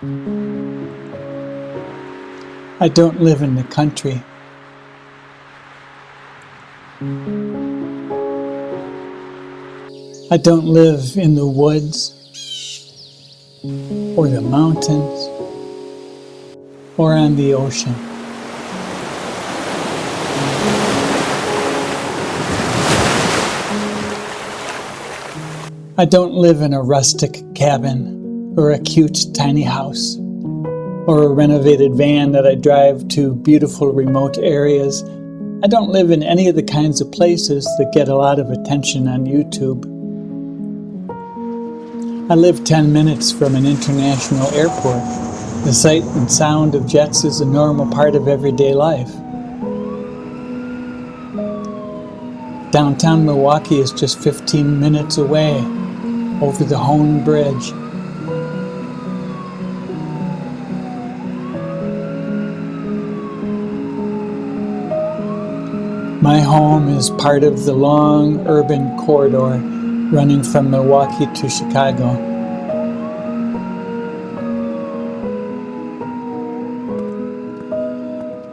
I don't live in the country. I don't live in the woods or the mountains or on the ocean. I don't live in a rustic cabin or a cute tiny house or a renovated van that I drive to beautiful remote areas. I don't live in any of the kinds of places that get a lot of attention on YouTube. I live 10 minutes from an international airport. The sight and sound of jets is a normal part of everyday life. Downtown Milwaukee is just 15 minutes away, over the Hone Bridge. My home is part of the long urban corridor running from Milwaukee to Chicago.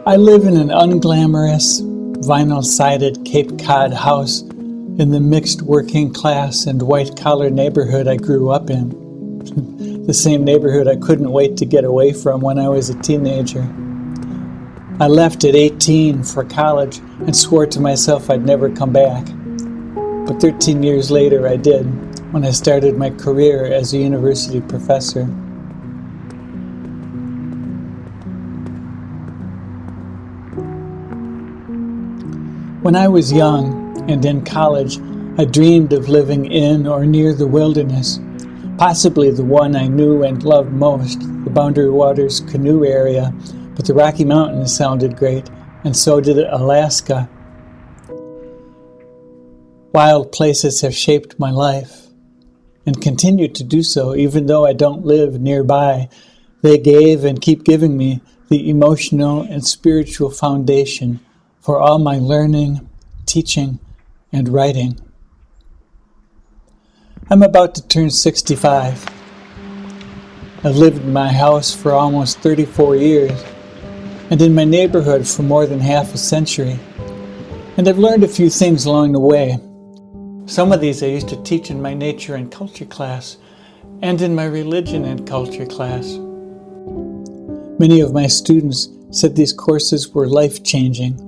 I live in an unglamorous, vinyl-sided Cape Cod house in the mixed working class and white-collar neighborhood I grew up in. The same neighborhood I couldn't wait to get away from when I was a teenager. I left at 18 for college and swore to myself I'd never come back. But 13 years later I did, when I started my career as a university professor. When I was young and in college, I dreamed of living in or near the wilderness, possibly the one I knew and loved most, the Boundary Waters Canoe area, but the Rocky Mountains sounded great, and so did Alaska. Wild places have shaped my life, and continue to do so even though I don't live nearby. They gave and keep giving me the emotional and spiritual foundation for all my learning, teaching, and writing. I'm about to turn 65. I've lived in my house for almost 34 years, and in my neighborhood for more than half a century. And I've learned a few things along the way. Some of these I used to teach in my nature and culture class, and in my religion and culture class. Many of my students said these courses were life-changing.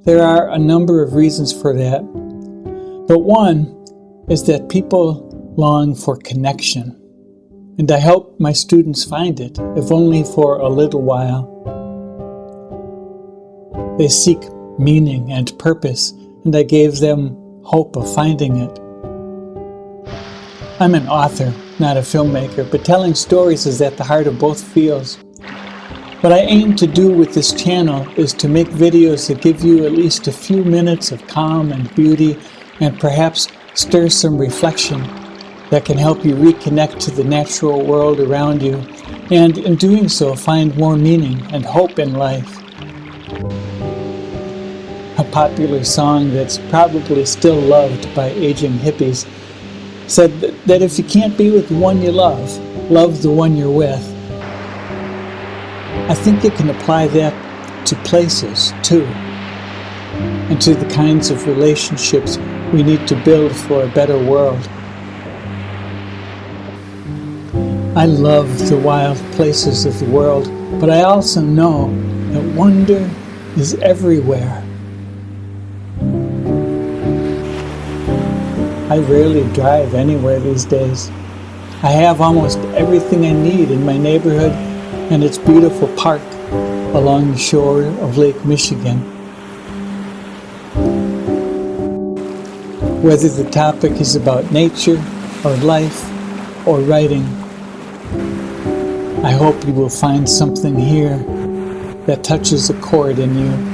There are a number of reasons for that, but one is that people long for connection, and I hope my students find it, if only for a little while. They seek meaning and purpose, and I gave them hope of finding it. I'm an author, not a filmmaker, but telling stories is at the heart of both fields. What I aim to do with this channel is to make videos that give you at least a few minutes of calm and beauty, and perhaps stir some reflection that can help you reconnect to the natural world around you, and in doing so find more meaning and hope in life. A popular song that's probably still loved by aging hippies said that if you can't be with the one you love, love the one you're with. I think you can apply that to places too, and to the kinds of relationships we need to build for a better world. I love the wild places of the world, but I also know that wonder is everywhere. I rarely drive anywhere these days. I have almost everything I need in my neighborhood and its beautiful park along the shore of Lake Michigan. Whether the topic is about nature or life or writing, I hope you will find something here that touches a chord in you.